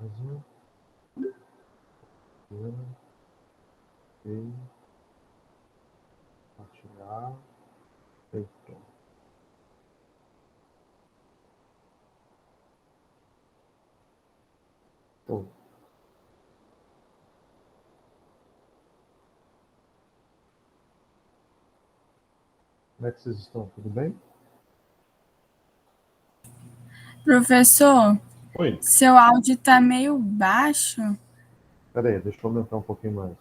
Ok. Compartilhar. Feito. Então, como é que vocês estão? Tudo bem? Professor, Oi. seu áudio está meio baixo. Espera aí, deixa eu aumentar um pouquinho mais.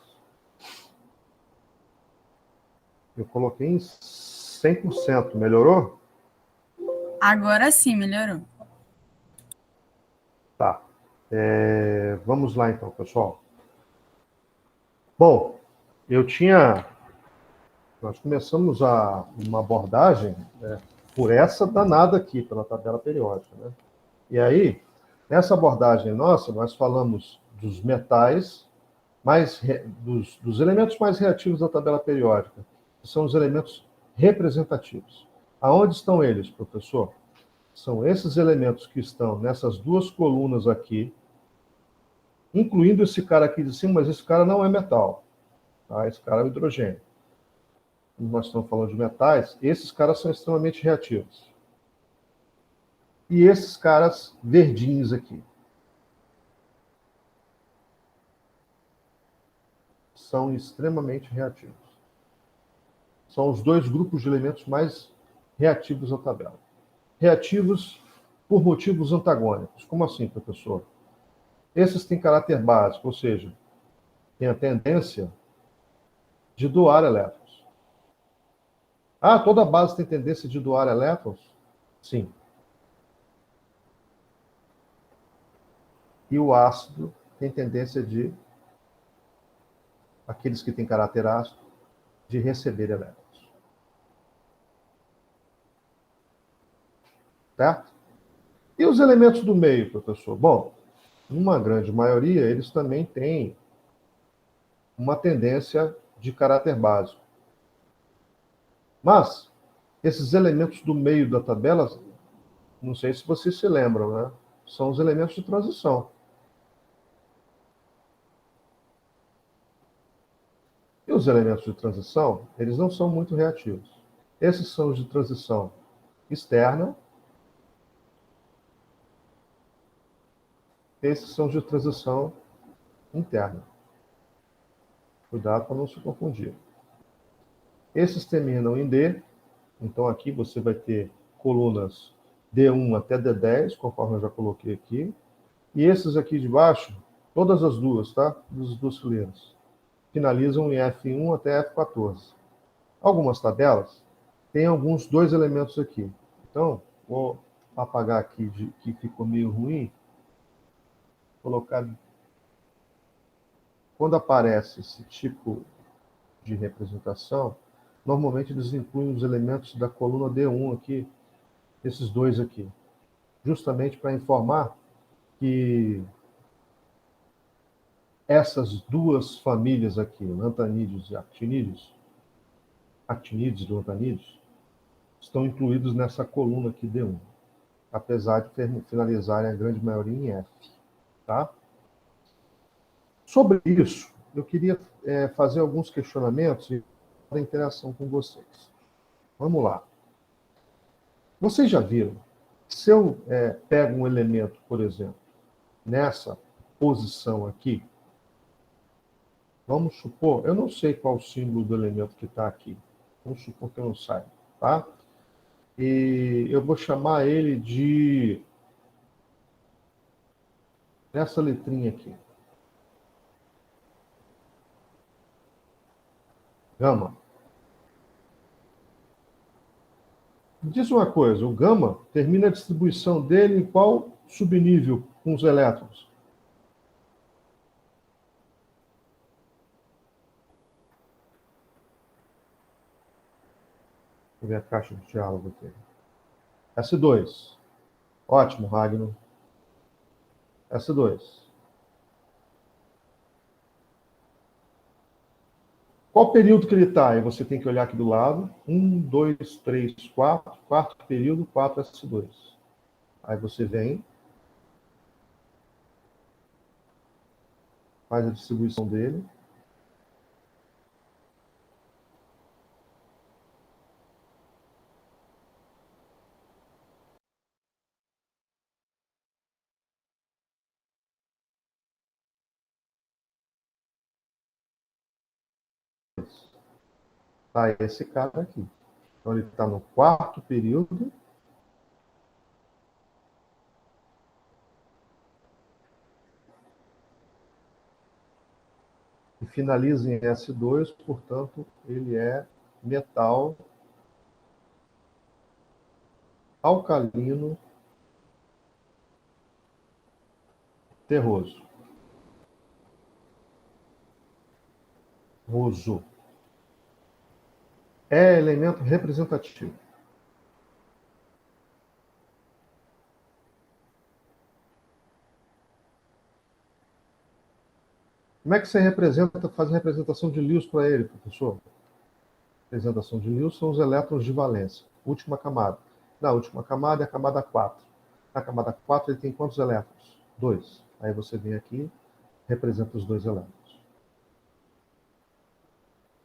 Eu coloquei em 100%. Melhorou? Agora sim, melhorou. Tá. Vamos lá então, pessoal. Bom, nós começamos uma abordagem por essa danada aqui, pela tabela periódica, né? E aí, nessa abordagem nossa, nós falamos dos metais, dos elementos mais reativos da tabela periódica, que são os elementos representativos. Aonde estão eles, professor? São esses elementos que estão nessas duas colunas aqui, incluindo esse cara aqui de cima, mas esse cara não é metal, tá? Esse cara é o hidrogênio. Nós estamos falando de metais, esses caras são extremamente reativos. E esses caras verdinhos aqui são extremamente reativos. São os dois grupos de elementos mais reativos da tabela. Reativos por motivos antagônicos. Como assim, professor? Esses têm caráter básico, ou seja, têm a tendência de doar elétrons. Ah, toda base tem tendência de doar elétrons? Sim. E o ácido tem tendência de, aqueles que têm caráter ácido, de receber elétrons. Certo? E os elementos do meio, professor? Bom, numa grande maioria, eles também têm uma tendência de caráter básico. Mas, esses elementos do meio da tabela, não sei se vocês se lembram, né? São os elementos de transição. E os elementos de transição, eles não são muito reativos. Esses são os de transição externa, esses são os de transição interna. Cuidado para não se confundir. Esses terminam em D, então aqui você vai ter colunas D1 até D10, conforme eu já coloquei aqui. E esses aqui de baixo, todas as duas, tá? Das duas fileiras, finalizam em F1 até F14. Algumas tabelas têm alguns dois elementos aqui. Então, vou apagar aqui que ficou meio ruim. Colocar. Quando aparece esse tipo de representação, normalmente eles incluem os elementos da coluna D1 aqui, esses dois aqui, justamente para informar que essas duas famílias aqui, lantanídeos e actinídeos e lantanídeos, estão incluídos nessa coluna aqui D1, apesar de finalizarem a grande maioria em F. Tá? Sobre isso, eu queria fazer alguns questionamentos e a interação com vocês. Vamos lá. Vocês já viram, se eu pego um elemento, por exemplo, nessa posição aqui, vamos supor, eu não sei qual o símbolo do elemento que está aqui, vamos supor que eu não saiba, tá? E eu vou chamar ele de essa letrinha aqui, gama. Me diz uma coisa, o gama termina a distribuição dele em qual subnível com os elétrons? Deixa eu ver a caixa de diálogo aqui. S2. Ótimo, Ragnar. S2. Qual período que ele está? Aí você tem que olhar aqui do lado. 1, 2, 3, 4. Quarto período, 4S2. Aí você vem. faz a distribuição dele. Tá esse cara aqui. Então, ele está no quarto período. E finaliza em S2, portanto, ele é metal alcalino terroso. Roso. É elemento representativo. Como é que você faz a representação de Lewis para ele, professor? A representação de Lewis são os elétrons de valência. Última camada. Na última camada é a camada 4. Na camada 4 ele tem quantos elétrons? 2. Aí você vem aqui, representa os 2 elétrons.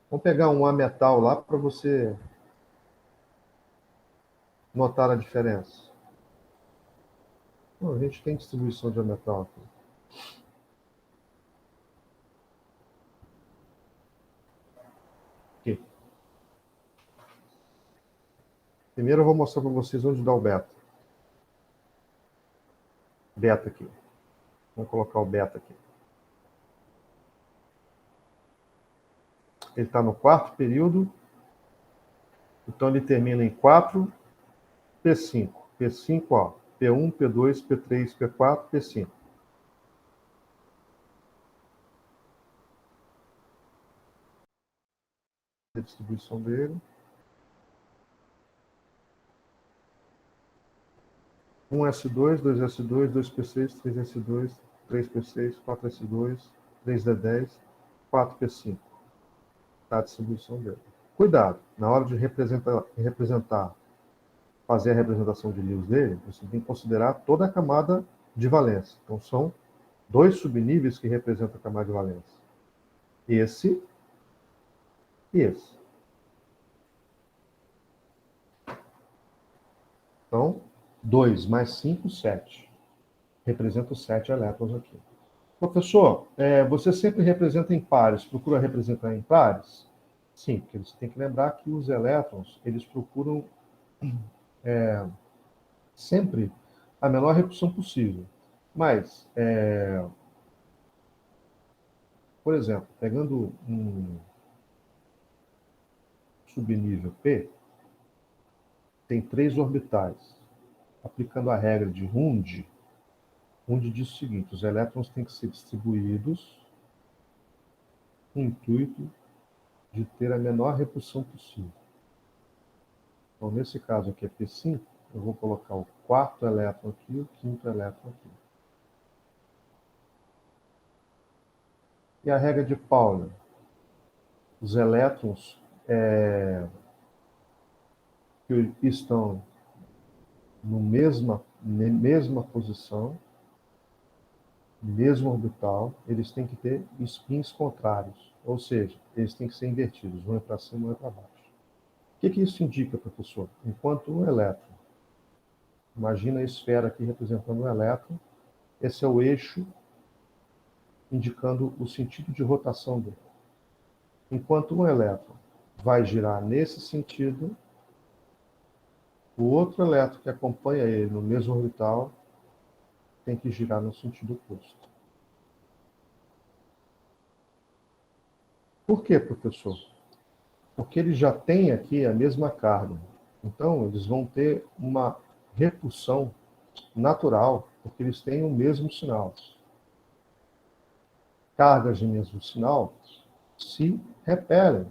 Vamos pegar um ametal lá para você notar a diferença. A gente tem distribuição de ametal aqui. Aqui. Primeiro eu vou mostrar para vocês onde dá o beta. Beta aqui. Vamos colocar o beta aqui. Ele está no quarto período. Então ele termina em 4, P5. P5, ó. P1, P2, P3, P4, P5. A distribuição dele. 1S2, 2S2, 2P6, 3S2, 3P6, 4S2, 3D10, 4P5. Tá a distribuição dele. Cuidado, na hora de fazer a representação de Lewis dele, você tem que considerar toda a camada de valência. Então, são 2 subníveis que representam a camada de valência. Esse e esse. Então, 2 mais 5, 7. Representa os 7 elétrons aqui. Professor, você sempre representa em pares, procura representar em pares? Sim, porque você tem que lembrar que os elétrons, eles procuram sempre a menor repulsão possível. Mas, por exemplo, pegando um subnível P, tem 3 orbitais. Aplicando a regra de Hund diz o seguinte: os elétrons têm que ser distribuídos com o intuito de ter a menor repulsão possível. Então, nesse caso aqui é P5, eu vou colocar o quarto elétron aqui e o quinto elétron aqui. E a regra de Pauli? Os elétrons que estão na mesma posição, mesmo orbital, eles têm que ter spins contrários, ou seja, eles têm que ser invertidos, um é para cima, um é para baixo. O que isso indica, professor? Enquanto um elétron, imagina a esfera aqui representando um elétron, esse é o eixo indicando o sentido de rotação dele. Enquanto um elétron vai girar nesse sentido, o outro elétron que acompanha ele no mesmo orbital tem que girar no sentido oposto. Por quê, professor? Porque eles já têm aqui a mesma carga. Então, eles vão ter uma repulsão natural, porque eles têm o mesmo sinal. Cargas de mesmo sinal se repelem.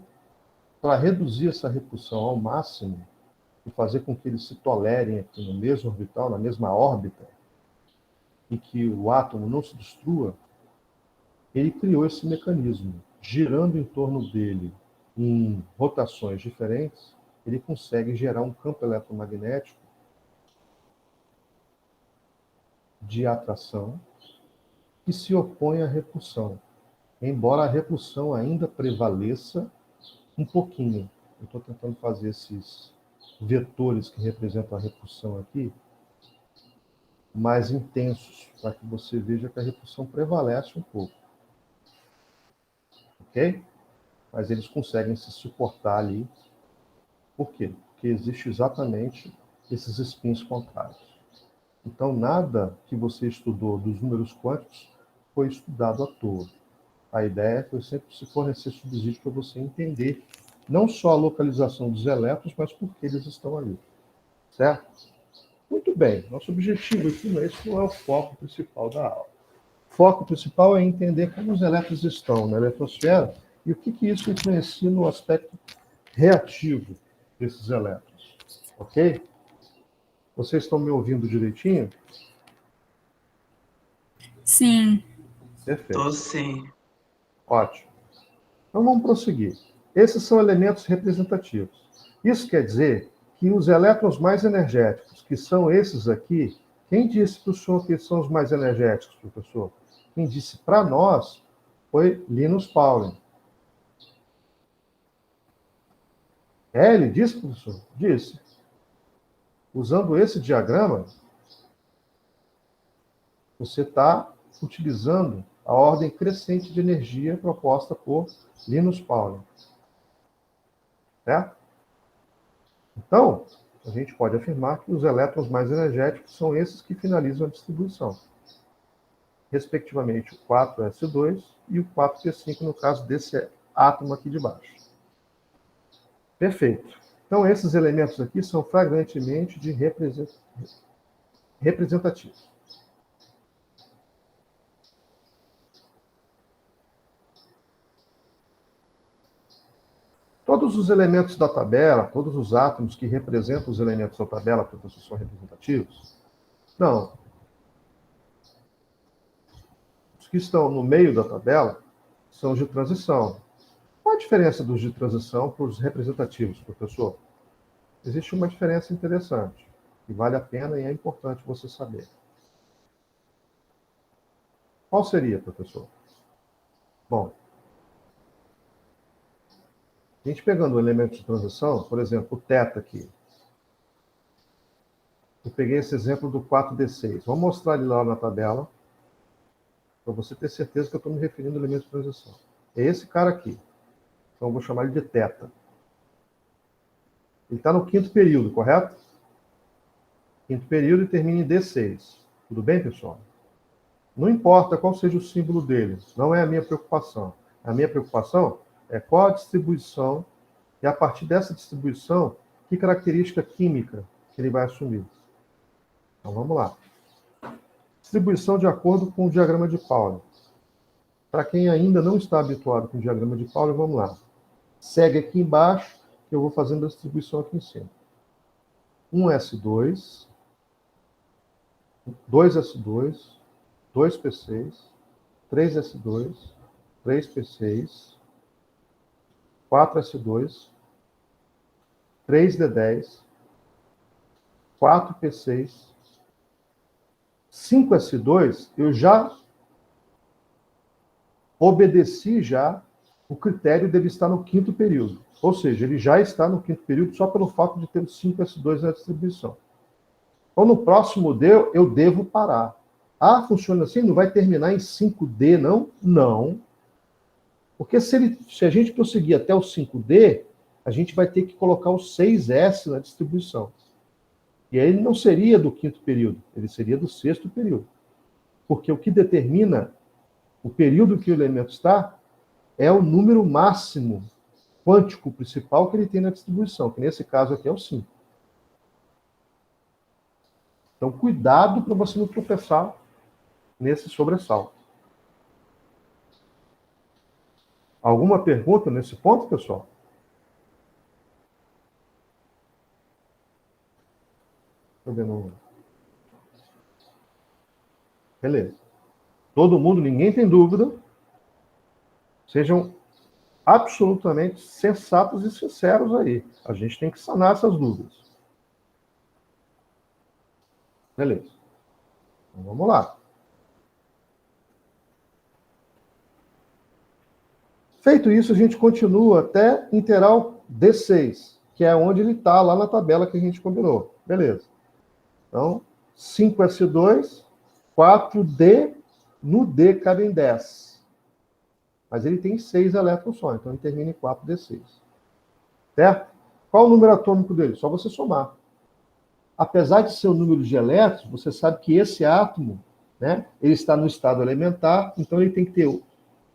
Para reduzir essa repulsão ao máximo e fazer com que eles se tolerem aqui no mesmo orbital, na mesma órbita, e que o átomo não se destrua, ele criou esse mecanismo. Girando em torno dele em rotações diferentes, ele consegue gerar um campo eletromagnético de atração que se opõe à repulsão. embora a repulsão ainda prevaleça um pouquinho. Eu estou tentando fazer esses vetores que representam a repulsão aqui mais intensos, para que você veja que a repulsão prevalece um pouco. Ok? Mas eles conseguem se suportar ali. Por quê? Porque existe exatamente esses spins contrários. Então, nada que você estudou dos números quânticos foi estudado à toa. A ideia foi sempre se fornecer subsídio para você entender não só a localização dos elétrons, mas por que eles estão ali. Certo? Muito bem. Nosso objetivo aqui, esse não é o foco principal da aula. O foco principal é entender como os elétrons estão na eletrosfera e o que isso influencia no aspecto reativo desses elétrons. Ok? Vocês estão me ouvindo direitinho? Sim. Perfeito. Tô sim. Ótimo. Então vamos prosseguir. Esses são elementos representativos. Isso quer dizer que os elétrons mais energéticos, que são esses aqui, quem disse para o senhor que são os mais energéticos, professor? Quem disse para nós foi Linus Pauling. Ele disse, professor? Disse. Usando esse diagrama, você está utilizando a ordem crescente de energia proposta por Linus Pauling. Certo? Então, a gente pode afirmar que os elétrons mais energéticos são esses que finalizam a distribuição. Respectivamente, o 4s2 e o 4p5, no caso desse átomo aqui de baixo. Perfeito. Então, esses elementos aqui são flagrantemente representativos. Todos os elementos da tabela, todos os átomos que representam os elementos da tabela, professor, são representativos? Não. Os que estão no meio da tabela são os de transição. Qual a diferença dos de transição para os representativos, professor? Existe uma diferença interessante, que vale a pena e é importante você saber. Qual seria, professor? Bom, a gente pegando o elemento de transição, por exemplo, o θ aqui. Eu peguei esse exemplo do 4d6. Vamos mostrar ele lá na tabela, para você ter certeza que eu estou me referindo ao elemento de transição. É esse cara aqui. Então eu vou chamar ele de θ. Ele está no quinto período, correto? Quinto período e termina em D6. Tudo bem, pessoal? Não importa qual seja o símbolo dele, não é a minha preocupação. A minha preocupação é qual a distribuição e, a partir dessa distribuição, que característica química que ele vai assumir. Então, vamos lá. Distribuição de acordo com o diagrama de Pauli. Para quem ainda não está habituado com o diagrama de Pauli, vamos lá. Segue aqui embaixo, que eu vou fazendo a distribuição aqui em cima. 1s2, 2s2, 2p6, 3s2, 3p6, 4s2, 3d10, 4p6, 5s2, eu já obedeci já o critério dele estar no quinto período. Ou seja, ele já está no quinto período só pelo fato de ter o 5s2 na distribuição. Então, no próximo D, eu devo parar. Ah, funciona assim? Não vai terminar em 5D, não? Não. Porque se a gente prosseguir até o 5D, a gente vai ter que colocar o 6S na distribuição. E aí ele não seria do quinto período, ele seria do sexto período. Porque o que determina o período que o elemento está é o número máximo quântico principal que ele tem na distribuição, que nesse caso aqui é o 5. Então, cuidado para você não tropeçar nesse sobressalto. Alguma pergunta nesse ponto, pessoal? Deixa eu ver no... Beleza. Todo mundo, ninguém tem dúvida. Sejam absolutamente sensatos e sinceros aí. A gente tem que sanar essas dúvidas. Beleza. Então, vamos lá. Feito isso, a gente continua até interal D6, que é onde ele está, lá na tabela que a gente combinou. Beleza. Então, 5S2, 4D, no D cabem 10. Mas ele tem 6 elétrons só, então ele termina em 4D6. Certo? Qual o número atômico dele? Só você somar. Apesar de ser o número de elétrons, você sabe que esse átomo, né, ele está no estado elementar, então ele tem que ter o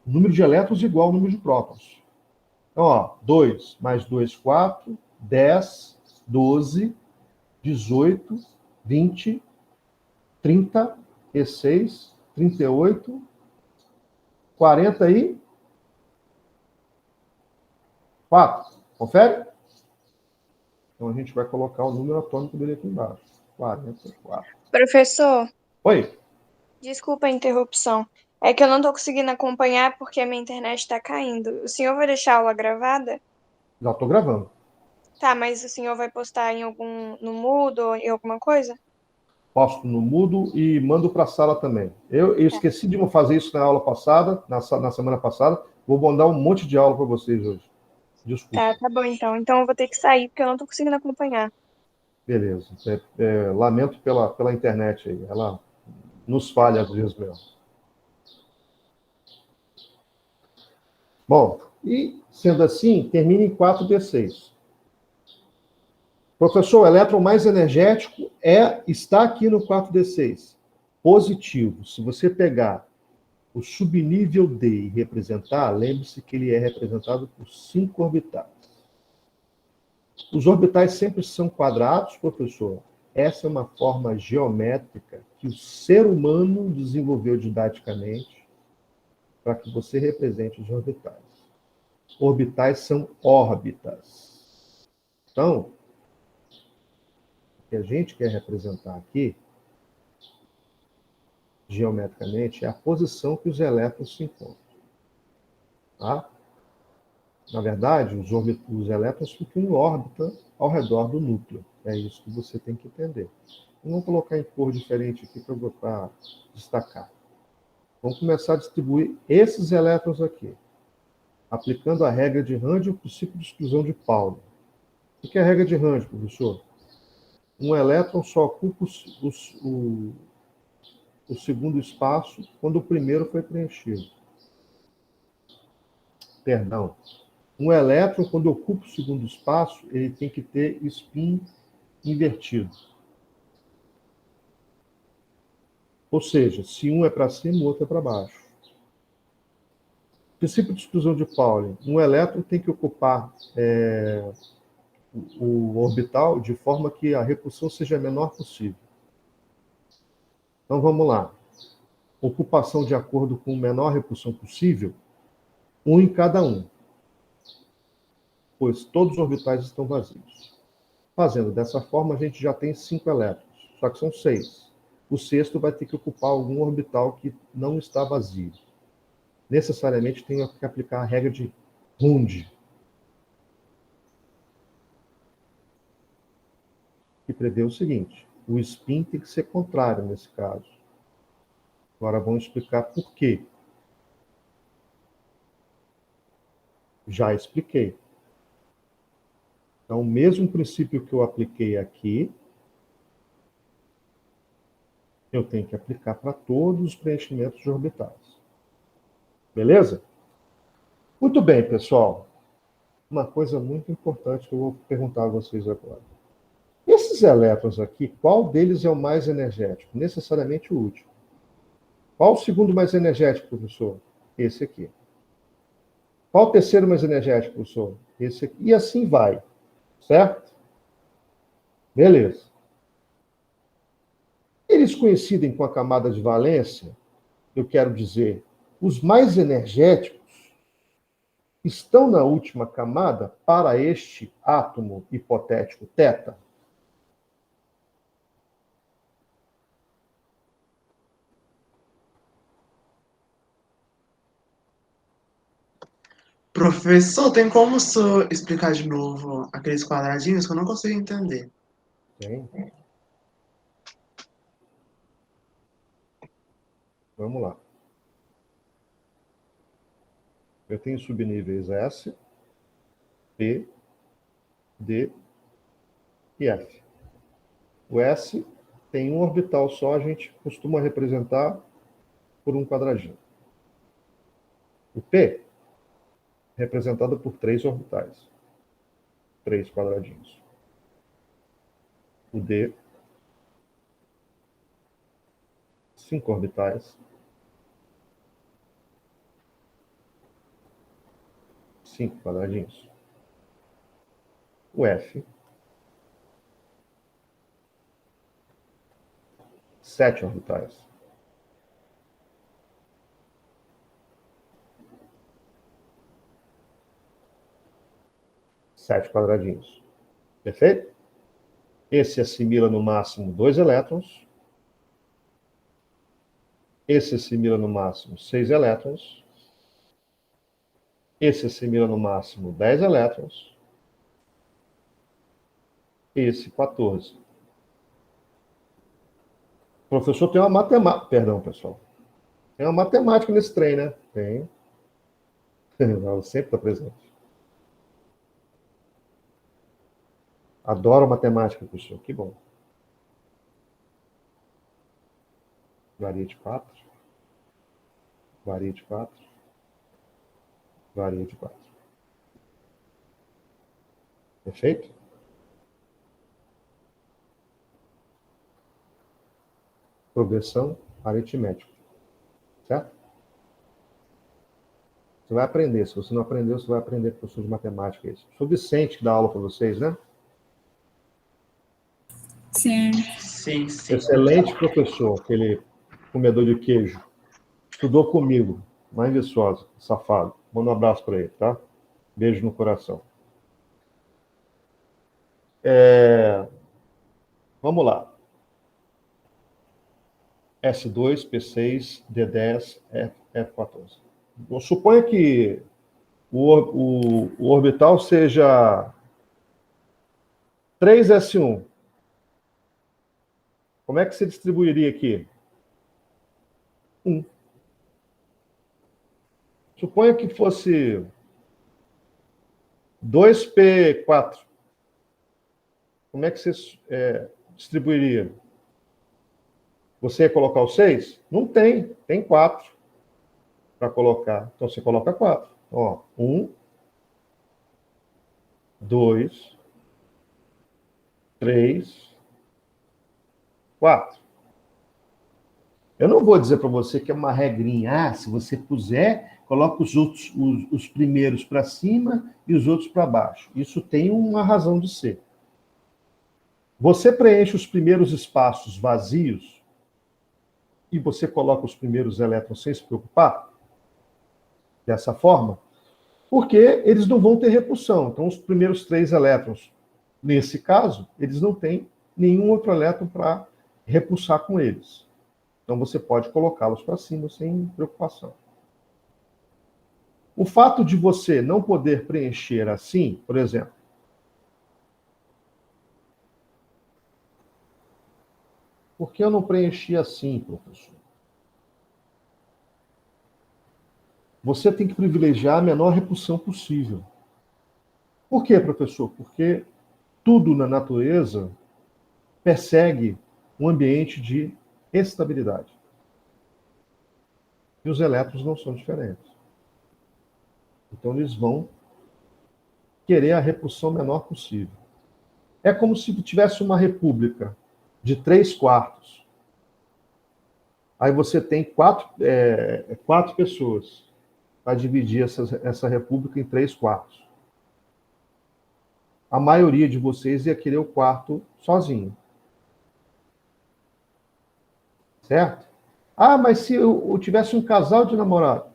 número de elétrons igual ao número de prótons. Então, ó, 2 mais 2, 4, 10, 12, 18, 20, 30, e 6, 38, 44. Confere? Então a gente vai colocar o número atômico dele aqui embaixo. 44. Professor, Oi. desculpa a interrupção. É que eu não estou conseguindo acompanhar porque a minha internet está caindo. O senhor vai deixar a aula gravada? Já estou gravando. Tá, mas o senhor vai postar no Moodle ou em alguma coisa? Posto no Moodle e mando para a sala também. Eu esqueci de fazer isso na aula passada, na semana passada. Vou mandar um monte de aula para vocês hoje. Desculpa. Tá bom então. Então eu vou ter que sair porque eu não estou conseguindo acompanhar. Beleza. Lamento pela internet aí. Ela nos falha às vezes mesmo. Bom, e sendo assim, termina em 4D6. Professor, o elétron mais energético está aqui no 4D6. Positivo. Se você pegar o subnível D e representar, lembre-se que ele é representado por 5 orbitais. Os orbitais sempre são quadrados, professor. Essa é uma forma geométrica que o ser humano desenvolveu didaticamente para que você represente os orbitais. Orbitais são órbitas. Então, o que a gente quer representar aqui, geometricamente, é a posição que os elétrons se encontram. Tá? Na verdade, os elétrons ficam em órbita ao redor do núcleo. É isso que você tem que entender. Vamos colocar em cor diferente aqui para destacar. Vamos começar a distribuir esses elétrons aqui, aplicando a regra de Rand, o princípio de exclusão de Pauli. O que é a regra de Rand, professor? Um elétron só ocupa o segundo espaço quando o primeiro foi preenchido. Perdão. Um elétron, quando ocupa o segundo espaço, ele tem que ter spin invertido. Ou seja, se um é para cima, o outro é para baixo. Princípio de exclusão de Pauli. Um elétron tem que ocupar o orbital de forma que a repulsão seja a menor possível. Então vamos lá. Ocupação de acordo com a menor repulsão possível, um em cada um, pois todos os orbitais estão vazios. Fazendo dessa forma, a gente já tem 5 elétrons, só que são 6. O sexto vai ter que ocupar algum orbital que não está vazio. Necessariamente tem que aplicar a regra de Hund, que prevê o seguinte: o spin tem que ser contrário nesse caso. Agora vamos explicar por quê. Já expliquei. Então, o mesmo princípio que eu apliquei aqui, eu tenho que aplicar para todos os preenchimentos de orbitais. Beleza? Muito bem, pessoal. Uma coisa muito importante que eu vou perguntar a vocês agora. Esses elétrons aqui, qual deles é o mais energético? Necessariamente o último. Qual o segundo mais energético, professor? Esse aqui. Qual o terceiro mais energético, professor? Esse aqui. E assim vai. Certo? Beleza. Eles coincidem com a camada de valência, eu quero dizer, os mais energéticos estão na última camada para este átomo hipotético θ? Professor, tem como o senhor explicar de novo aqueles quadradinhos que eu não consigo entender? Tem. Vamos lá. Eu tenho subníveis S, P, D e F. O S tem um orbital só, a gente costuma representar por um quadradinho. O P, representado por 3 orbitais. 3 quadradinhos. O D, 5 orbitais. 5 quadradinhos. O F, 7 orbitais. Sete quadradinhos. Perfeito? Esse assimila no máximo 2 elétrons. Esse assimila no máximo 6 elétrons. Esse assimila no máximo 10 elétrons. Esse 14. O professor tem uma matemática. Perdão, pessoal. Tem uma matemática nesse trem, né? Tem. Ela sempre está presente. Adoro matemática, professor. Que bom. Varia de 4. Varia de 4. Varia de 4. Perfeito? Progressão aritmética. Certo? Você vai aprender. Se você não aprendeu, você vai aprender com o professor de matemática. Isso. O professor Vicente que dá aula para vocês, né? Sim. Sim, sim. Excelente professor, aquele comedor de queijo. Estudou comigo. Mãe Viçosa, safado. Manda um abraço para ele, tá? Beijo no coração. Vamos lá. S2, P6, D10, F14. Suponha que o orbital seja 3S1. Como é que se distribuiria aqui? 1. Suponha que fosse 2P4. Como é que você distribuiria? Você ia colocar o 6? Não tem, tem 4 para colocar. Então você coloca 4. Ó, 1, 2, 3, 4. Eu não vou dizer para você que é uma regrinha. Se você puser, coloca os primeiros para cima e os outros para baixo. Isso tem uma razão de ser. Você preenche os primeiros espaços vazios e você coloca os primeiros elétrons sem se preocupar, dessa forma, porque eles não vão ter repulsão. Então, os primeiros 3 elétrons, nesse caso, eles não têm nenhum outro elétron para repulsar com eles. Então, você pode colocá-los para cima sem preocupação. O fato de você não poder preencher assim, por exemplo, por que eu não preenchi assim, professor? Você tem que privilegiar a menor repulsão possível. Por quê, professor? Porque tudo na natureza persegue um ambiente de estabilidade. E os elétrons não são diferentes. Então, eles vão querer a repulsão menor possível. É como se tivesse uma república de 3/4. Aí você tem 4 pessoas para dividir essa república em 3/4. A maioria de vocês ia querer o quarto sozinho. Certo? Ah, mas se eu tivesse um casal de namorados.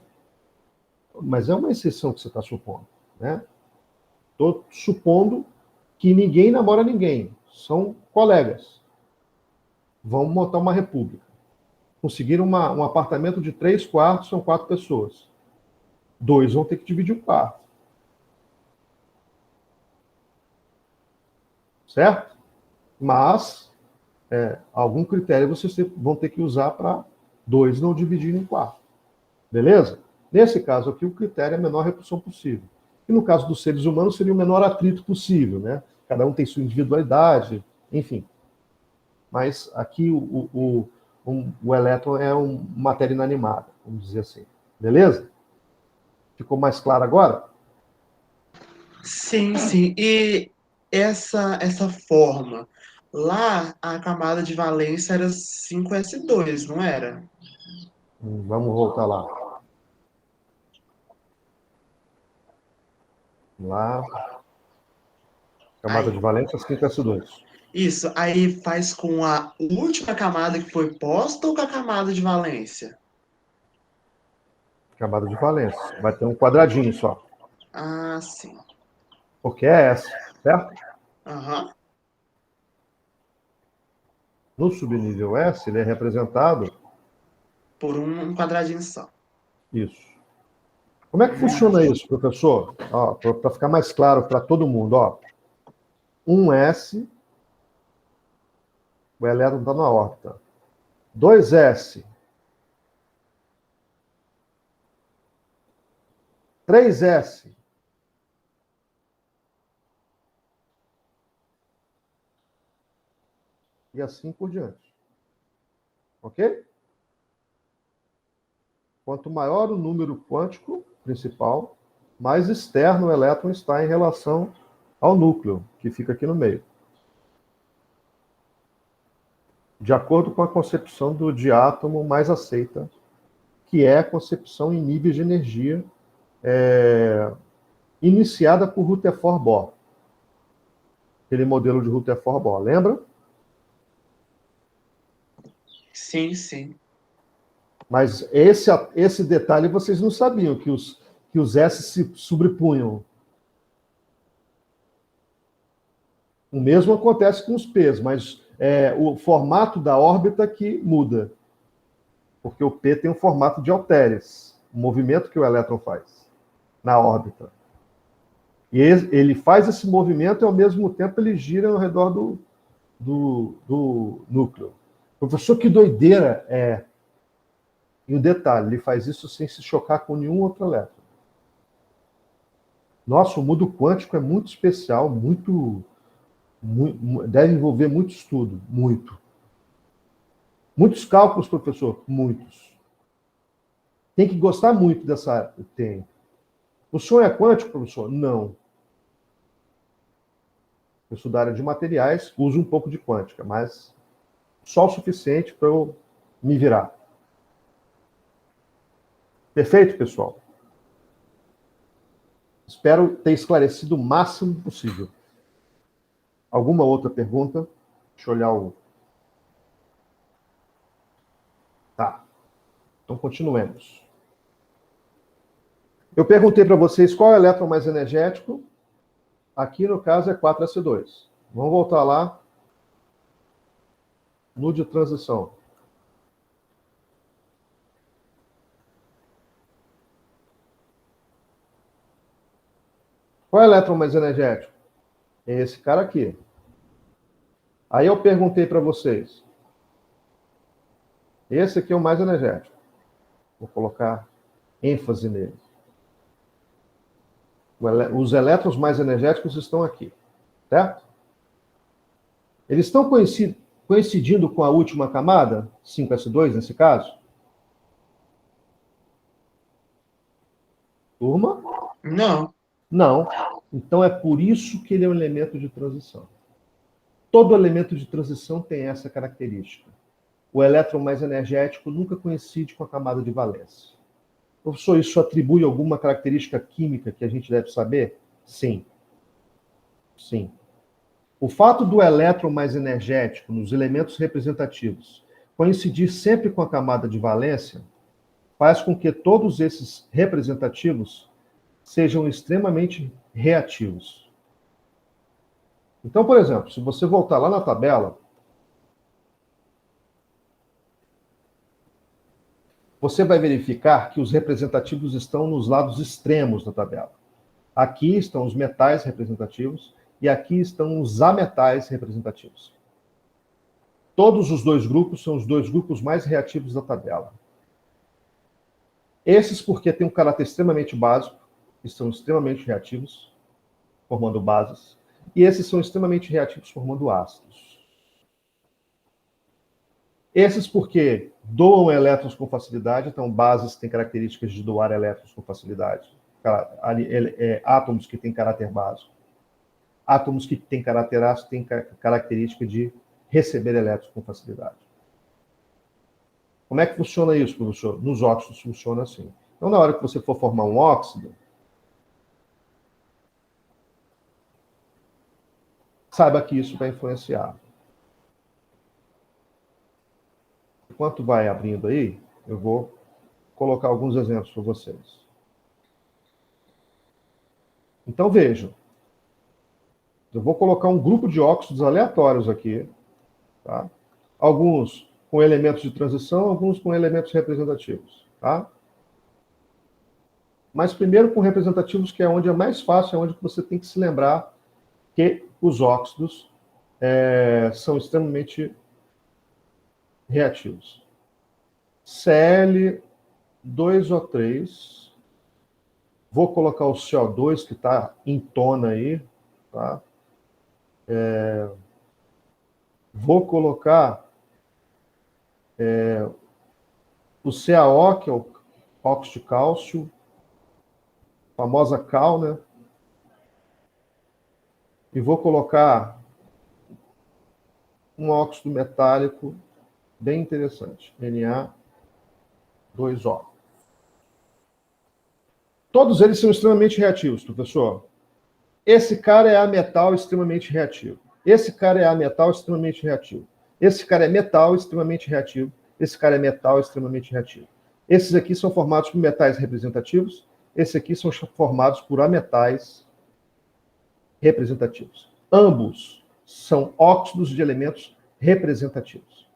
Mas é uma exceção que você está supondo, né? Estou supondo que ninguém namora ninguém. São colegas. Vão montar uma república. Conseguiram um apartamento de 3/4, são 4 pessoas. 2 vão ter que dividir um quarto. Certo? Mas, algum critério vocês vão ter que usar para 2 não dividirem um quarto. Beleza? Nesse caso aqui, o critério é a menor repulsão possível. E no caso dos seres humanos, seria o menor atrito possível, né? Cada um tem sua individualidade, enfim. Mas aqui o elétron é uma matéria inanimada, vamos dizer assim. Beleza? Ficou mais claro agora? Sim, sim. E essa forma, lá a camada de valência era 5s2, não era? Vamos voltar lá. Lá, camada Aí, de valência, 5s2. isso, aí faz com a última camada que foi posta ou com a camada de valência? Camada de valência. Vai ter um quadradinho só. Ah, sim. Porque é S, certo? Aham. No subnível S, ele é representado, Por um quadradinho só. isso. Como é que funciona isso, professor? Para ficar mais claro para todo mundo, ó. 1S, o elétron está na órbita. 2S, 3S, e assim por diante. Ok? Quanto maior o número quântico principal, mais externo o elétron está em relação ao núcleo, que fica aqui no meio. De acordo com a concepção do diátomo mais aceita, que é a concepção em níveis de energia iniciada por Rutherford Bohr. Aquele modelo de Rutherford Bohr, lembra? Sim, sim. Mas esse detalhe vocês não sabiam, que os S se sobrepunham. O mesmo acontece com os P's, mas o formato da órbita que muda. Porque o P tem o formato de halteres, o movimento que o elétron faz na órbita. E ele faz esse movimento e, ao mesmo tempo, ele gira ao redor do núcleo. Professor, que doideira é. E o detalhe, ele faz isso sem se chocar com nenhum outro elétron. Nossa, o mundo quântico é muito especial, deve envolver muito estudo, muito. Muitos cálculos, professor, muitos. Tem que gostar muito dessa área. Tem. O senhor é quântico, professor? Não. Eu sou da área de materiais, uso um pouco de quântica, mas só o suficiente para eu me virar. Perfeito, pessoal? Espero ter esclarecido o máximo possível. Alguma outra pergunta? Deixa eu olhar o... Tá. Então, continuemos. Eu perguntei para vocês qual é o elétron mais energético. Aqui, no caso, é 4s2. Vamos voltar lá no de transição. Qual é o elétron mais energético? É esse cara aqui. Aí eu perguntei para vocês. Esse aqui é o mais energético. Vou colocar ênfase nele. Os elétrons mais energéticos estão aqui, certo? Eles estão coincidindo com a última camada, 5s2 nesse caso? Turma? Não. Não. Então é por isso que ele é um elemento de transição. Todo elemento de transição tem essa característica. O elétron mais energético nunca coincide com a camada de valência. Professor, isso atribui alguma característica química que a gente deve saber? Sim. Sim. O fato do elétron mais energético nos elementos representativos coincidir sempre com a camada de valência faz com que todos esses representativos sejam extremamente reativos. Então, por exemplo, se você voltar lá na tabela, você vai verificar que os representativos estão nos lados extremos da tabela. Aqui estão os metais representativos e aqui estão os ametais representativos. Todos os dois grupos são os dois grupos mais reativos da tabela. Esses porque têm um caráter extremamente básico, e são extremamente reativos, formando bases. E esses são extremamente reativos, formando ácidos. Esses porque doam elétrons com facilidade, então bases têm características de doar elétrons com facilidade. Átomos que têm caráter básico. Átomos que têm caráter ácido têm característica de receber elétrons com facilidade. Como é que funciona isso, professor? Nos óxidos funciona assim. Então, na hora que você for formar um óxido, saiba que isso vai influenciar. Enquanto vai abrindo aí, eu vou colocar alguns exemplos para vocês. Então, vejam. Eu vou colocar um grupo de óxidos aleatórios aqui. Tá? Alguns com elementos de transição, alguns com elementos representativos. Tá? Mas primeiro com representativos, que é onde é mais fácil, é onde você tem que se lembrar que os óxidos são extremamente reativos. Cl2O3. Vou colocar o CO2, que está em tona aí. Tá? Vou colocar o CaO, que é o óxido de cálcio, a famosa Cal, né? E vou colocar um óxido metálico bem interessante, Na2O. Todos eles são extremamente reativos, professor. Esse cara é ametal extremamente reativo. Esse cara é ametal extremamente reativo. Esse cara é metal extremamente reativo. Esse cara é metal extremamente reativo. Esses aqui são formados por metais representativos. Esses aqui são formados por ametais representativos. Ambos são óxidos de elementos representativos.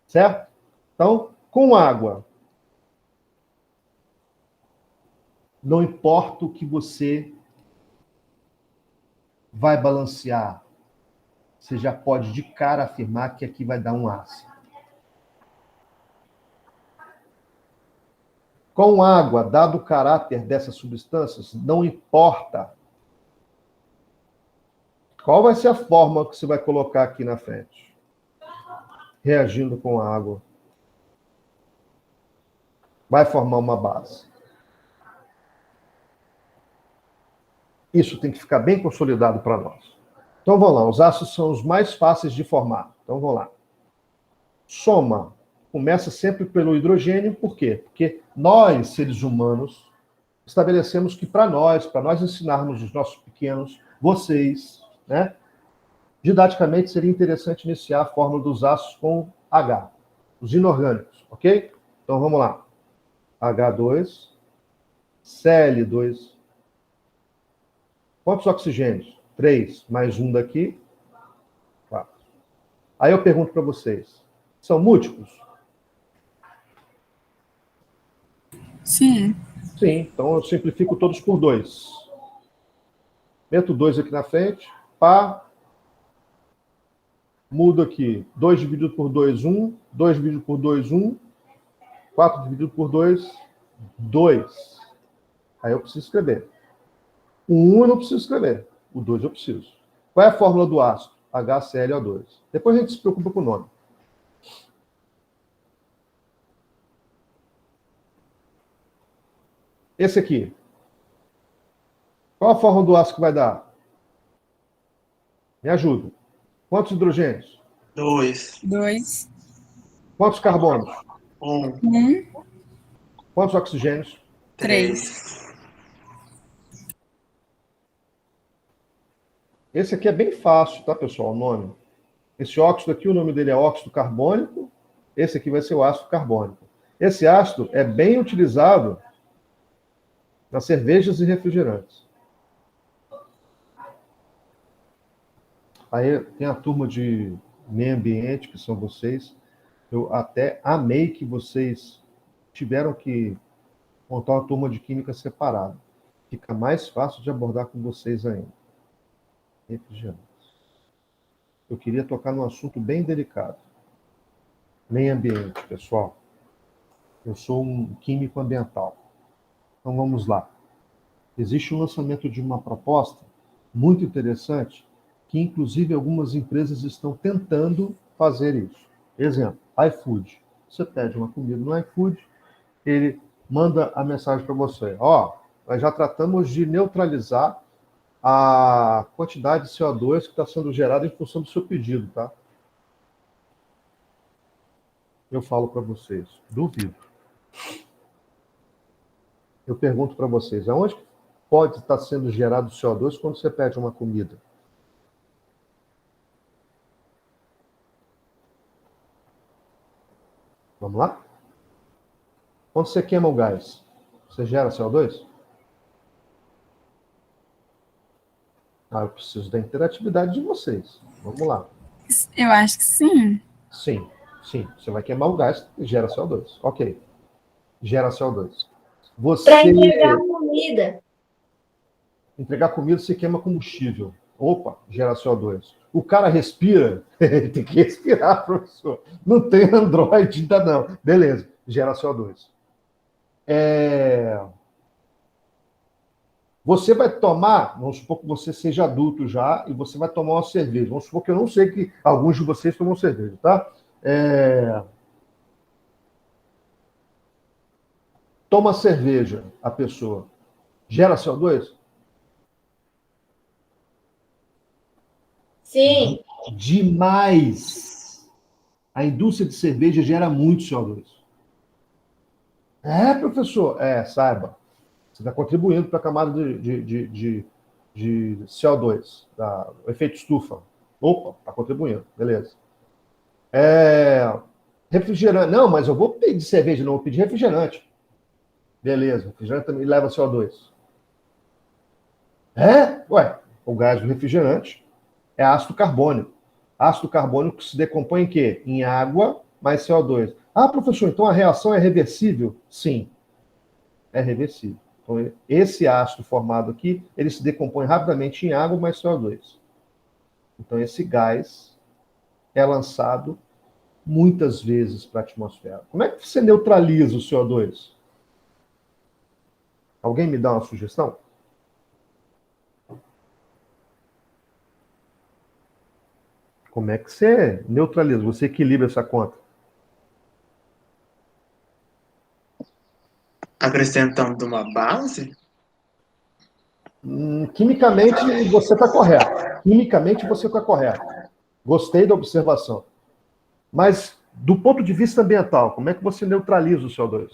Certo? Então, com água, não importa o que você vai balancear, você já pode de cara afirmar que aqui vai dar um ácido. Com água, dado o caráter dessas substâncias, não importa qual vai ser a fórmula que você vai colocar aqui na frente, reagindo com a água, vai formar uma base. Isso tem que ficar bem consolidado para nós. Então vamos lá, os ácidos são os mais fáceis de formar. Então vamos lá. Soma. Começa sempre pelo hidrogênio, por quê? Porque nós, seres humanos, estabelecemos que para nós ensinarmos os nossos pequenos, vocês, né, didaticamente seria interessante iniciar a fórmula dos ácidos com H, os inorgânicos, ok? Então vamos lá. H2, Cl2. Quantos oxigênios? 3, mais um daqui, 4. Aí eu pergunto para vocês, são múltiplos? Sim. Sim, então eu simplifico todos por 2. Meto 2 aqui na frente, pá, mudo aqui, 2 dividido por 2, 1, 2 dividido por 2, 1, 4 dividido por 2, 2. Aí eu preciso escrever. O 1 eu não preciso escrever, o 2 eu preciso. Qual é a fórmula do ácido? HClO2. Depois a gente se preocupa com o nome. Esse aqui. Qual a fórmula do ácido que vai dar? Me ajuda. Quantos hidrogênios? 2. 2. Quantos carbonos? 1. 1. Quantos oxigênios? 3. Esse aqui é bem fácil, tá, pessoal, o nome. Esse óxido aqui, o nome dele é óxido carbônico. Esse aqui vai ser o ácido carbônico. Esse ácido é bem utilizado nas cervejas e refrigerantes. Aí tem a turma de meio ambiente, que são vocês. Eu até amei que vocês tiveram que montar uma turma de química separada. Fica mais fácil de abordar com vocês ainda. Refrigerantes. Eu queria tocar num assunto bem delicado. Meio ambiente, pessoal. Eu sou um químico ambiental. Então vamos lá. Existe um lançamento de uma proposta muito interessante, que inclusive algumas empresas estão tentando fazer isso. Exemplo, iFood. Você pede uma comida no iFood, ele manda a mensagem para você. Ó, nós já tratamos de neutralizar a quantidade de CO2 que está sendo gerada em função do seu pedido, tá? Eu falo para vocês, duvido. Eu pergunto para vocês, aonde pode estar sendo gerado CO2 quando você pede uma comida? Vamos lá? Quando você queima o gás, você gera CO2? Ah, eu preciso da interatividade de vocês. Vamos lá. Eu acho que sim. Sim, sim. Você vai queimar o gás, gera CO2. Ok. Gera CO2. Você Para entregar comida. entregar comida, você queima combustível. Opa, gera CO2. O cara respira, ele tem que respirar, professor. Não tem Android ainda não. Beleza, gera CO2. Você vai tomar, vamos supor que você seja adulto já, e você vai tomar uma cerveja. Vamos supor que eu não sei que alguns de vocês tomam cerveja, tá? Toma cerveja, a pessoa. Gera CO2? Sim. Demais. A indústria de cerveja gera muito CO2. É, professor? Saiba. Você está contribuindo para a camada de CO2, o efeito estufa. Opa, está contribuindo, beleza. Refrigerante. Não, mas eu vou pedir cerveja, não, vou pedir refrigerante. Beleza, refrigerante também leva CO2. Ué, o gás do refrigerante é ácido carbônico. Ácido carbônico se decompõe em quê? Em água mais CO2. Ah, professor, então a reação é reversível? Sim, é reversível. Então, esse ácido formado aqui, ele se decompõe rapidamente em água mais CO2. Então, esse gás é lançado muitas vezes para a atmosfera. Como é que você neutraliza o CO2? Alguém me dá uma sugestão? Como é que você neutraliza? Você equilibra essa conta? Acrescentando uma base? Quimicamente, você está correto. Quimicamente, você está correto. Gostei da observação. Mas, do ponto de vista ambiental, como é que você neutraliza o CO2?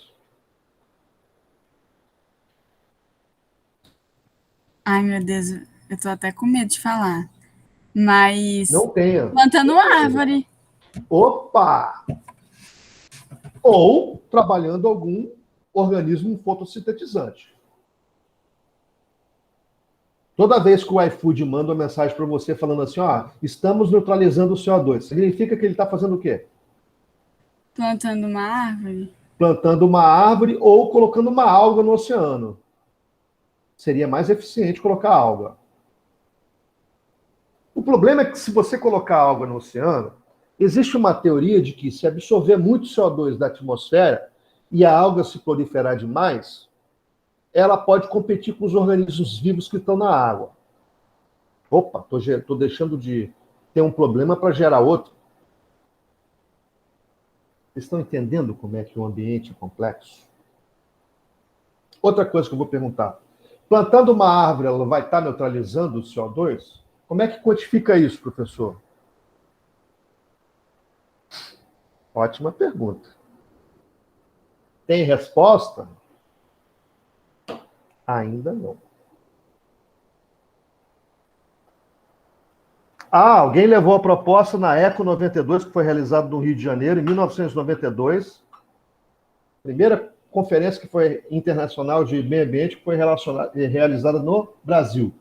Ai, meu Deus, eu tô até com medo de falar. Mas Não tenha. plantando árvore. Opa! Ou trabalhando algum organismo fotossintetizante. Toda vez que o iFood manda uma mensagem para você falando assim, ó, estamos neutralizando o CO2, significa que ele está fazendo o quê? Plantando uma árvore. Plantando uma árvore ou colocando uma alga no oceano. Seria mais eficiente colocar alga. O problema é que se você colocar alga no oceano, existe uma teoria de que se absorver muito CO2 da atmosfera e a alga se proliferar demais, ela pode competir com os organismos vivos que estão na água. Opa, estou deixando de ter um problema para gerar outro. Vocês estão entendendo como é que o ambiente é complexo? Outra coisa que eu vou perguntar. Plantando uma árvore, ela vai estar neutralizando o CO2? Como é que quantifica isso, professor? Ótima pergunta. Tem resposta? Ainda não. Ah, alguém levou a proposta na Eco 92, que foi realizada no Rio de Janeiro, em 1992. Primeira conferência que foi internacional de meio ambiente que foi realizada no Brasil.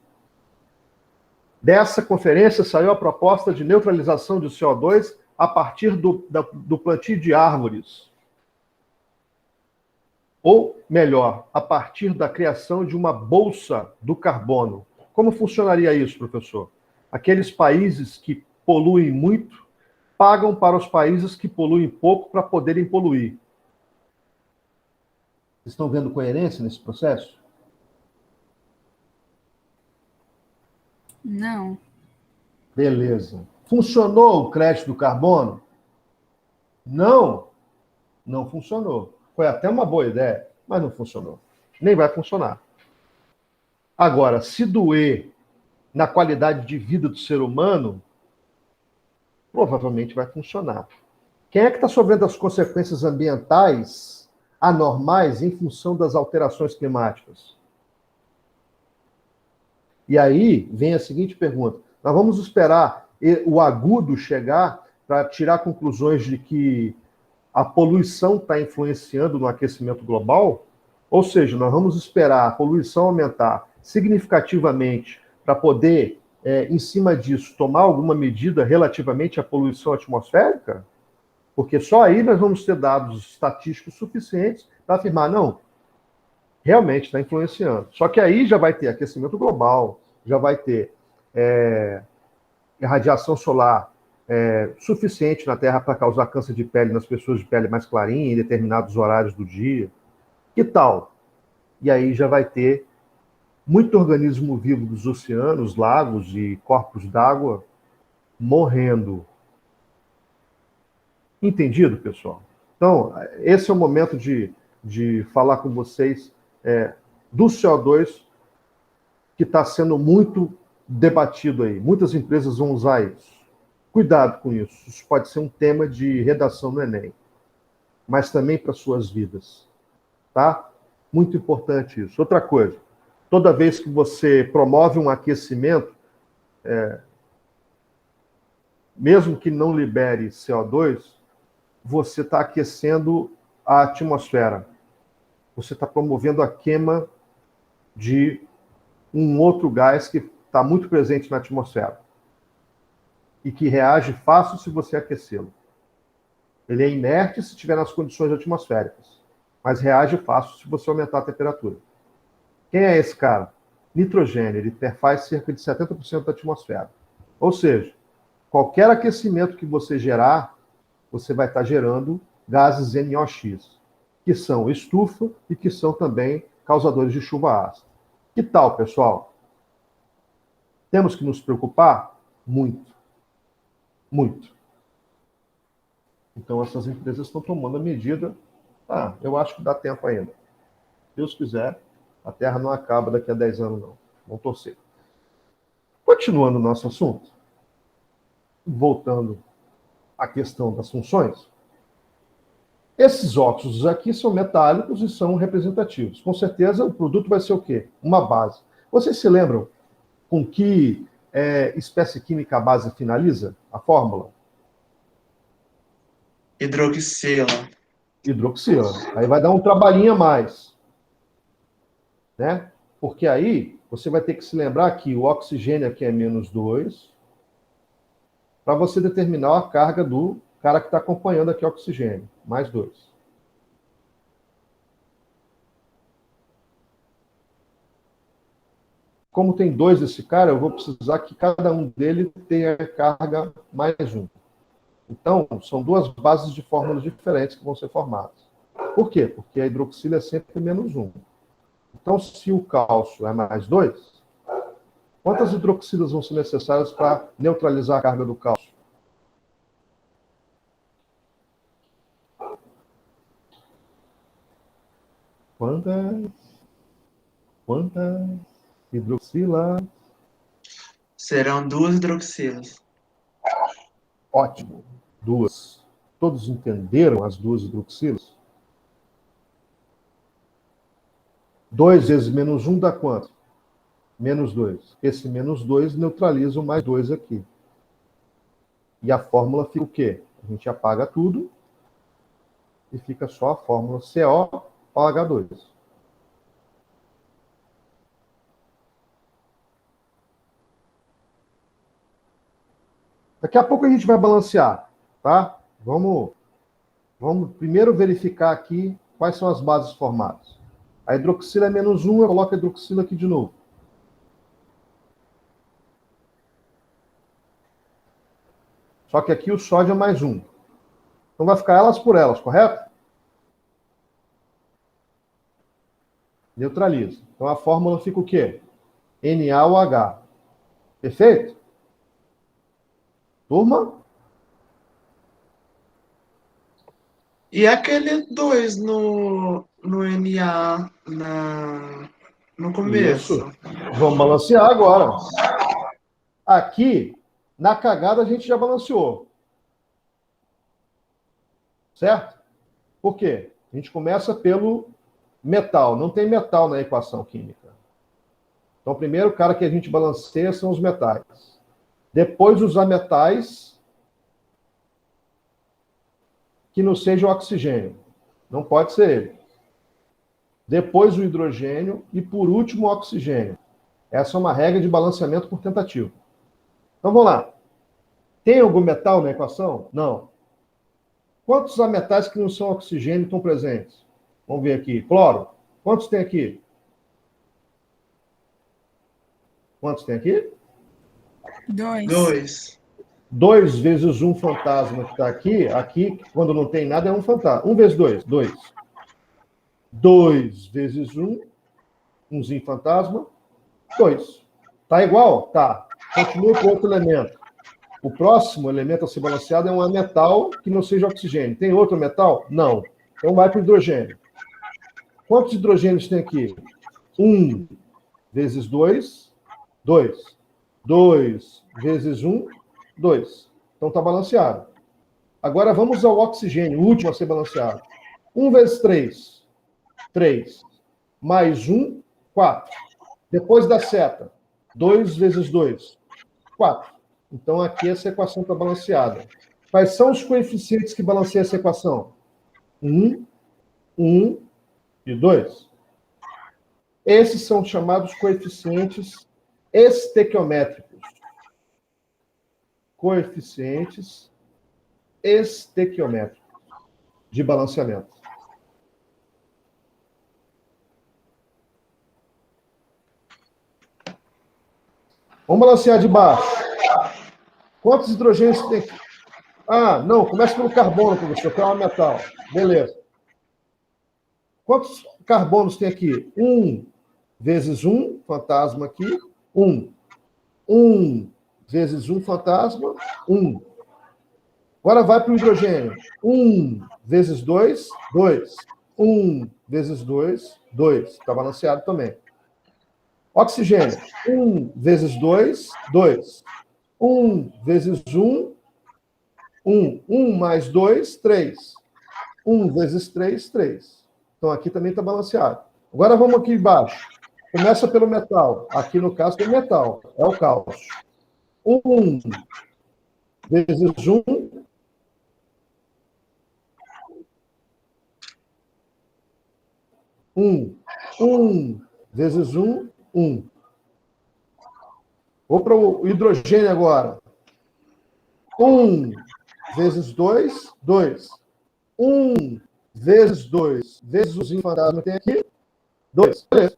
Dessa conferência saiu a proposta de neutralização de CO2 a partir do plantio de árvores. Ou, melhor, a partir da criação de uma bolsa do carbono. Como funcionaria isso, professor? Aqueles países que poluem muito pagam para os países que poluem pouco para poderem poluir. Estão vendo coerência nesse processo? Não. Beleza. Funcionou o crédito do carbono? Não, não funcionou. Foi até uma boa ideia, mas não funcionou. Nem vai funcionar. Agora, se doer na qualidade de vida do ser humano, provavelmente vai funcionar. Quem é que está sofrendo as consequências ambientais anormais em função das alterações climáticas? E aí vem a seguinte pergunta: nós vamos esperar o agudo chegar para tirar conclusões de que a poluição está influenciando no aquecimento global? Ou seja, nós vamos esperar a poluição aumentar significativamente para poder, em cima disso, tomar alguma medida relativamente à poluição atmosférica? Porque só aí nós vamos ter dados estatísticos suficientes para afirmar, não, realmente está influenciando. Só que aí já vai ter aquecimento global, já vai ter radiação solar suficiente na Terra para causar câncer de pele nas pessoas de pele mais clarinha em determinados horários do dia. Que tal? E aí já vai ter muito organismo vivo dos oceanos, lagos e corpos d'água morrendo. Entendido, pessoal? Então, esse é o momento de falar com vocês do CO2, que está sendo muito debatido aí. Muitas empresas vão usar isso. Cuidado com isso. Isso pode ser um tema de redação no Enem, mas também para suas vidas. Tá? Muito importante isso. Outra coisa, toda vez que você promove um aquecimento, mesmo que não libere CO2, você está aquecendo a atmosfera. Você está promovendo a queima de um outro gás que está muito presente na atmosfera e que reage fácil se você aquecê-lo. Ele é inerte se estiver nas condições atmosféricas, mas reage fácil se você aumentar a temperatura. Quem é esse cara? Nitrogênio. Ele perfaz cerca de 70% da atmosfera. Ou seja, qualquer aquecimento que você gerar, você vai estar gerando gases NOx, que são estufa e que são também causadores de chuva ácida. Que tal, pessoal? Temos que nos preocupar? Muito. Muito. Então, essas empresas estão tomando a medida. Eu acho que dá tempo ainda. Se Deus quiser, a Terra não acaba daqui a 10 anos, não. Vamos torcer. Continuando o nosso assunto, voltando à questão das funções, esses óxidos aqui são metálicos e são representativos. Com certeza, o produto vai ser o quê? Uma base. Vocês se lembram com que espécie química a base finaliza? A fórmula? Hidroxila. Hidroxila. Aí vai dar um trabalhinho a mais. Né? Porque aí você vai ter que se lembrar que o oxigênio aqui é -2, para você determinar a carga do cara que está acompanhando aqui o oxigênio, +2. Como tem 2 desse cara, eu vou precisar que cada um dele tenha carga +1. Então, são 2 bases de fórmulas diferentes que vão ser formadas. Por quê? Porque a hidroxila é sempre -1. Então, se o cálcio é +2, quantas hidroxilas vão ser necessárias para neutralizar a carga do cálcio? Quantas hidroxilas? Serão 2 hidroxilas. Ótimo. 2. Todos entenderam as 2 hidroxilas? 2 vezes -1 dá quanto? -2. Esse -2 neutraliza o +2 aqui. E a fórmula fica o quê? A gente apaga tudo e fica só a fórmula COOH2. Daqui a pouco a gente vai balancear, tá? Vamos primeiro verificar aqui quais são as bases formadas. A hidroxila é -1, eu coloco a hidroxila aqui de novo. Só que aqui o sódio é +1. Então vai ficar elas por elas, correto? Neutraliza. Então a fórmula fica o quê? NaOH. Perfeito? Turma? E aquele 2 no Na no começo? Isso. Vamos balancear agora. Aqui, na cagada, a gente já balanceou. Certo? Por quê? A gente começa pelo metal. Não tem metal na equação química. Então, o primeiro cara que a gente balanceia são os metais. Depois, os ametais que não seja o oxigênio. Não pode ser ele. Depois, o hidrogênio e, por último, o oxigênio. Essa é uma regra de balanceamento por tentativa. Então, vamos lá. Tem algum metal na equação? Não. Quantos ametais que não são oxigênio estão presentes? Vamos ver aqui. Cloro. Quantos tem aqui? Quantos tem aqui? 2. 2. 2 vezes um fantasma que está aqui. Aqui, quando não tem nada, é um fantasma. 1 vezes 2, 2. 2 vezes 1, umzinho fantasma, 2. Tá igual? Tá. Continua com outro elemento. O próximo elemento a ser balanceado é um metal que não seja oxigênio. Tem outro metal? Não. Então vai para o hidrogênio. Quantos hidrogênios tem aqui? 1 vezes 2, 2. 2 vezes 1, 2. Então está balanceado. Agora vamos ao oxigênio, o último a ser balanceado. 1 vezes 3, 3. Mais 1, 4. Depois da seta, 2 vezes 2, 4. Então aqui essa equação está balanceada. Quais são os coeficientes que balanceiam essa equação? 1, 1 e 2. Esses são chamados coeficientes estequiométricos. Coeficientes estequiométricos de balanceamento. Vamos balancear de baixo. Quantos hidrogênios tem aqui? Ah, não, começa pelo carbono, professor, que é um metal. Beleza. Quantos carbonos tem aqui? 1 vezes 1, fantasma aqui, 1. 1 vezes 1, fantasma, 1. Agora vai para o hidrogênio. 1 vezes 2, 2. 1 vezes 2, 2. Está balanceado também. Oxigênio. 1 vezes 2, 2. 1 vezes 1, 1. 1 mais 2, 3. 1 vezes 3, 3. Então, aqui também está balanceado. Agora, vamos aqui embaixo. Começa pelo metal. Aqui, no caso, tem metal. É o cálcio. 1 vezes 1. 1. 1 vezes 1, 1. Vou para o hidrogênio agora. 1 vezes 2, 2. 1 vezes 2 vezes o fantasma que tem aqui, 2. Beleza.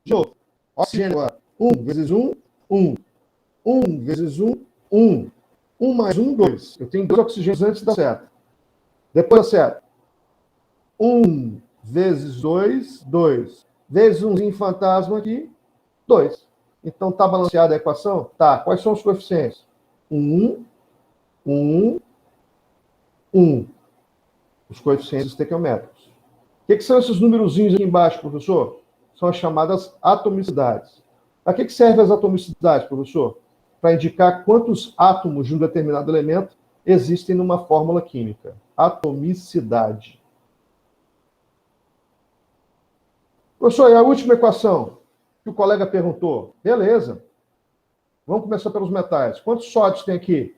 De novo. Oxigênio agora. 1 vezes 1, 1. 1 vezes 1, 1. 1 mais 1, 2. Eu tenho 2 oxigênios antes da seta. Depois da seta. 1 vezes 2, 2. Vezes um fantasma aqui, 2. Então, está balanceada a equação? Tá. Quais são os coeficientes? 1, 1, 1. Os coeficientes estequiométricos. O que são esses numerozinhos aqui embaixo, professor? São as chamadas atomicidades. Para que servem as atomicidades, professor? Para indicar quantos átomos de um determinado elemento existem numa fórmula química. Atomicidade. Professor, e a última equação que o colega perguntou? Beleza. Vamos começar pelos metais. Quantos sódios tem aqui?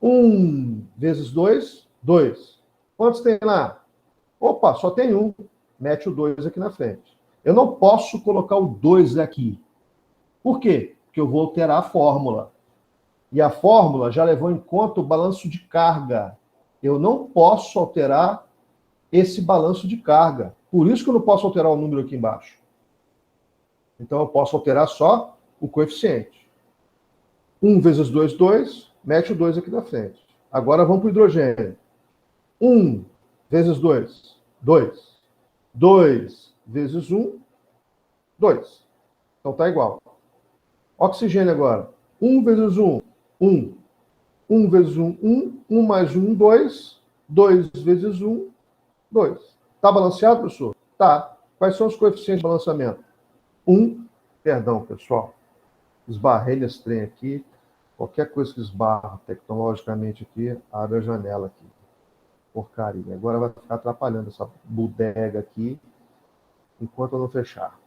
1 vezes 2, 2. Quantos tem lá? Opa, só tem 1. Mete o 2 aqui na frente. Eu não posso colocar o 2 aqui. Por quê? Porque eu vou alterar a fórmula. E a fórmula já levou em conta o balanço de carga. Eu não posso alterar esse balanço de carga. Por isso que eu não posso alterar o número aqui embaixo. Então, eu posso alterar só o coeficiente. 1 vezes 2, 2. Mete o 2 aqui na frente. Agora, vamos para o hidrogênio. 1 vezes 2, 2. 2 vezes 1, 2. Então tá igual. Oxigênio agora. 1 vezes 1, 1. 1 vezes 1, 1. 1 mais 1, 2. 2 vezes 1, 2. Tá balanceado, professor? Tá. Quais são os coeficientes de balanceamento? 1. Perdão, pessoal. Esbarrei nesse trem aqui. Qualquer coisa que esbarra tecnologicamente aqui, abre a janela aqui. Porcaria. Agora vai ficar atrapalhando essa bodega aqui enquanto eu não fechar.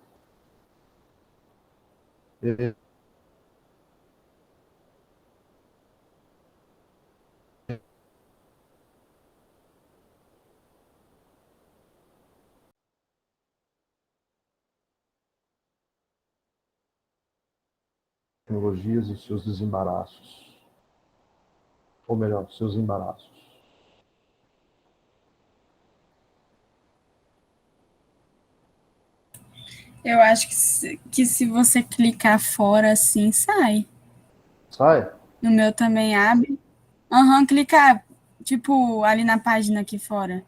Tecnologias e seus desembaraços. Ou melhor, seus embaraços. Eu acho que se você clicar fora assim, sai. Sai? No meu também abre. Aham, clicar, tipo, ali na página aqui fora.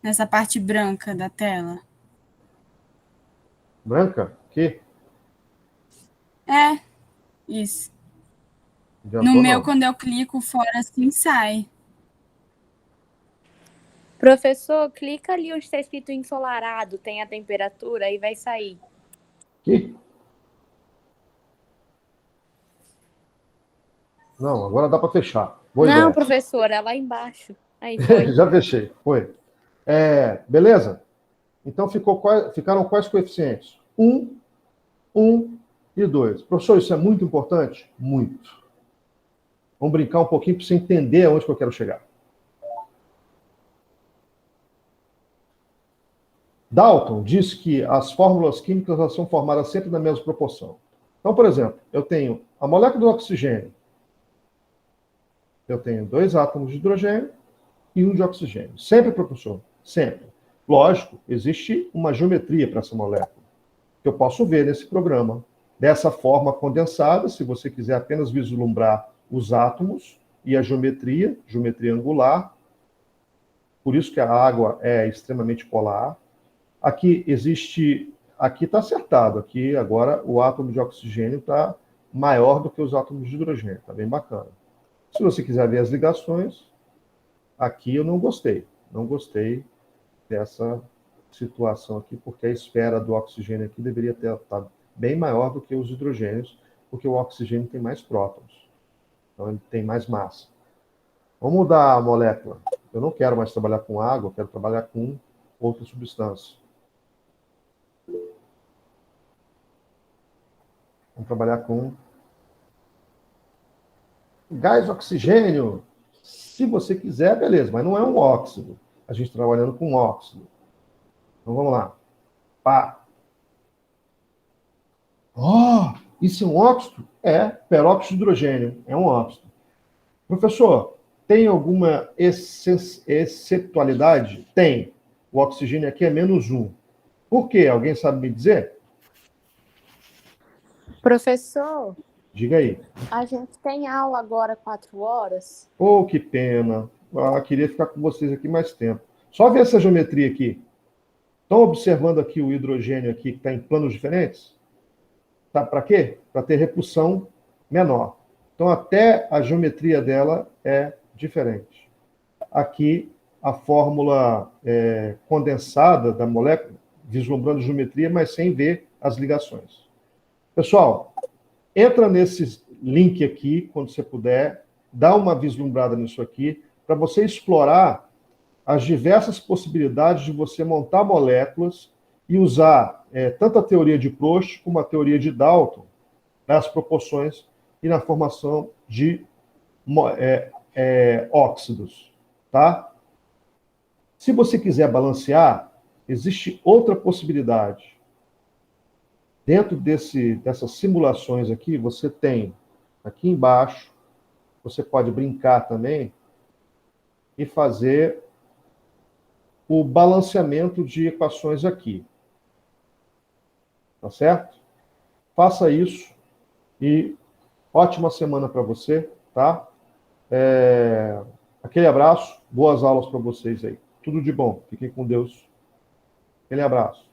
Nessa parte branca da tela. Branca? Aqui? É, isso. Não No adiantou, meu, não. quando eu clico fora assim, sai. Professor, clica ali onde está escrito ensolarado, tem a temperatura e vai sair. Aqui? Não, agora dá para fechar. Boa Não, ideia. professor, é lá embaixo. Aí foi. Já fechei. Foi. Beleza? Então ficaram quais coeficientes? 1, 1 e 2. Professor, isso é muito importante? Muito. Vamos brincar um pouquinho para você entender aonde que eu quero chegar. Dalton disse que as fórmulas químicas elas são formadas sempre na mesma proporção. Então, por exemplo, eu tenho a molécula do oxigênio. Eu tenho 2 átomos de hidrogênio e 1 de oxigênio. Sempre, professor? Sempre. Lógico, existe uma geometria para essa molécula, que eu posso ver nesse programa. Dessa forma condensada, se você quiser apenas vislumbrar os átomos e a geometria angular, por isso que a água é extremamente polar. Aqui está acertado, aqui agora o átomo de oxigênio está maior do que os átomos de hidrogênio, está bem bacana. Se você quiser ver as ligações, aqui eu não gostei dessa situação aqui, porque a esfera do oxigênio aqui deveria estar bem maior do que os hidrogênios, porque o oxigênio tem mais prótons, então ele tem mais massa. Vamos mudar a molécula. Eu não quero mais trabalhar com água, eu quero trabalhar com outra substância. Vamos trabalhar com gás oxigênio. Se você quiser, beleza, mas não é um óxido. A gente está trabalhando com óxido. Então vamos lá. Pá. Isso é um óxido? É, peróxido de hidrogênio. É um óxido. Professor, tem alguma exceptualidade? Tem. O oxigênio aqui é -1. Por quê? Alguém sabe me dizer? Professor, Diga aí. a gente tem aula agora 4 horas. Oh, que pena. Queria ficar com vocês aqui mais tempo. Só ver essa geometria aqui. Estão observando aqui o hidrogênio aqui que está em planos diferentes? Tá, para quê? Para ter repulsão menor. Então, até a geometria dela é diferente. Aqui, a fórmula condensada da molécula, vislumbrando geometria, mas sem ver as ligações. Pessoal, entra nesse link aqui, quando você puder, dá uma vislumbrada nisso aqui, para você explorar as diversas possibilidades de você montar moléculas e usar tanto a teoria de Proust como a teoria de Dalton nas proporções e na formação de óxidos, tá? Se você quiser balancear, existe outra possibilidade. Dentro dessas simulações aqui, você tem aqui embaixo, você pode brincar também e fazer o balanceamento de equações aqui. Tá certo? Faça isso e ótima semana para você, tá? Aquele abraço, boas aulas para vocês aí. Tudo de bom. Fiquem com Deus. Aquele abraço.